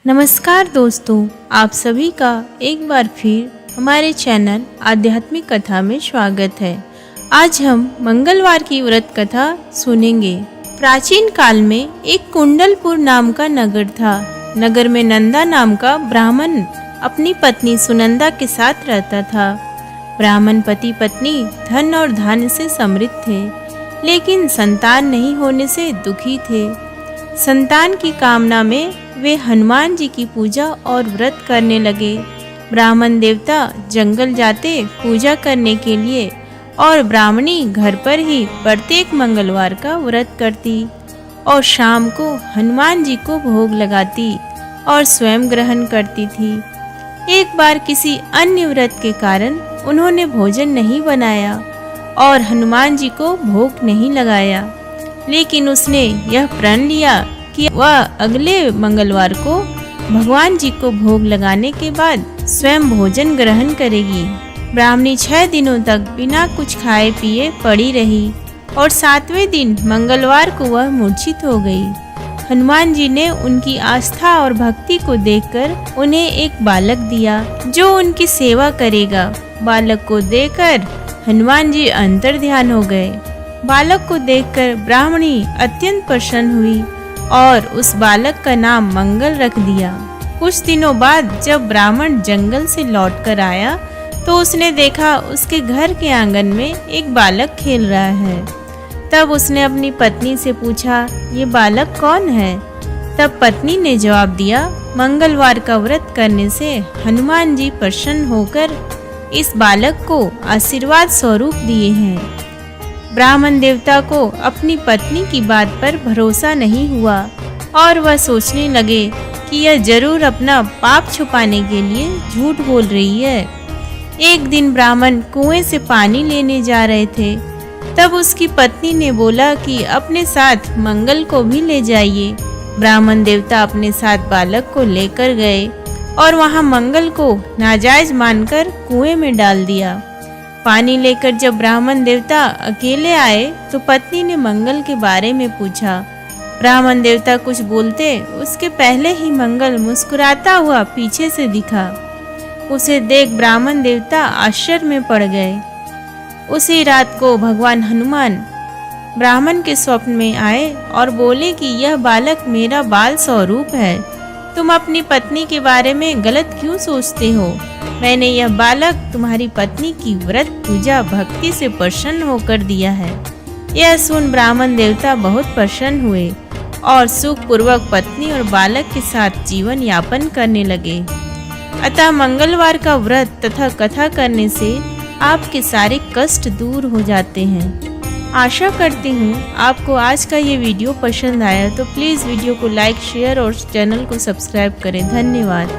नमस्कार दोस्तों, आप सभी का एक बार फिर हमारे चैनल आध्यात्मिक कथा में स्वागत है। आज हम मंगलवार की व्रत कथा सुनेंगे। प्राचीन काल में एक कुंडलपुर नाम का नगर था। नगर में नंदा नाम का ब्राह्मण अपनी पत्नी सुनंदा के साथ रहता था। ब्राह्मण पति पत्नी धन और धान्य से समृद्ध थे, लेकिन संतान नहीं होने से दुखी थे। संतान की कामना में वे हनुमान जी की पूजा और व्रत करने लगे। ब्राह्मण देवता जंगल जाते पूजा करने के लिए और ब्राह्मणी घर पर ही प्रत्येक मंगलवार का व्रत करती और शाम को हनुमान जी को भोग लगाती और स्वयं ग्रहण करती थी। एक बार किसी अन्य व्रत के कारण उन्होंने भोजन नहीं बनाया और हनुमान जी को भोग नहीं लगाया, लेकिन उसने यह प्रण लिया कि वह अगले मंगलवार को भगवान जी को भोग लगाने के बाद स्वयं भोजन ग्रहण करेगी। ब्राह्मणी 6 दिनों तक बिना कुछ खाए पिए पड़ी रही और 7वें दिन मंगलवार को वह मूर्छित हो गई। हनुमान जी ने उनकी आस्था और भक्ति को देखकर उन्हें एक बालक दिया जो उनकी सेवा करेगा। बालक को देखकर हनुमान जी अंतर ध्यान हो गए। बालक को देखकर ब्राह्मणी अत्यंत प्रसन्न हुई और उस बालक का नाम मंगल रख दिया। कुछ दिनों बाद जब ब्राह्मण जंगल से लौटकर आया तो उसने देखा उसके घर के आंगन में एक बालक खेल रहा है। तब उसने अपनी पत्नी से पूछा, ये बालक कौन है? तब पत्नी ने जवाब दिया, मंगलवार का व्रत करने से हनुमान जी प्रसन्न होकर इस बालक को आशीर्वाद स्वरूप दिए हैं। ब्राह्मण देवता को अपनी पत्नी की बात पर भरोसा नहीं हुआ और वह सोचने लगे कि यह जरूर अपना पाप छुपाने के लिए झूठ बोल रही है। एक दिन ब्राह्मण कुएं से पानी लेने जा रहे थे। तब उसकी पत्नी ने बोला कि अपने साथ मंगल को भी ले जाइए। ब्राह्मण देवता अपने साथ बालक को लेकर गए और वहां मंगल को नाजायज मानकर कुएं में डाल दिया। पानी लेकर जब ब्राह्मण देवता अकेले आए तो पत्नी ने मंगल के बारे में पूछा। ब्राह्मण देवता कुछ बोलते उसके पहले ही मंगल मुस्कुराता हुआ पीछे से दिखा। उसे देख ब्राह्मण देवता आश्चर्य में पड़ गए। उसी रात को भगवान हनुमान ब्राह्मण के स्वप्न में आए और बोले कि यह बालक मेरा बाल स्वरूप है। तुम अपनी पत्नी के बारे में गलत क्यों सोचते हो? मैंने यह बालक तुम्हारी पत्नी की व्रत पूजा भक्ति से प्रसन्न होकर दिया है। यह सुन ब्राह्मण देवता बहुत प्रसन्न हुए और सुख पूर्वक पत्नी और बालक के साथ जीवन यापन करने लगे। अतः मंगलवार का व्रत तथा कथा करने से आपके सारे कष्ट दूर हो जाते हैं। आशा करती हूँ आपको आज का ये वीडियो पसंद आया, तो प्लीज़ वीडियो को लाइक, शेयर और चैनल को सब्सक्राइब करें। धन्यवाद।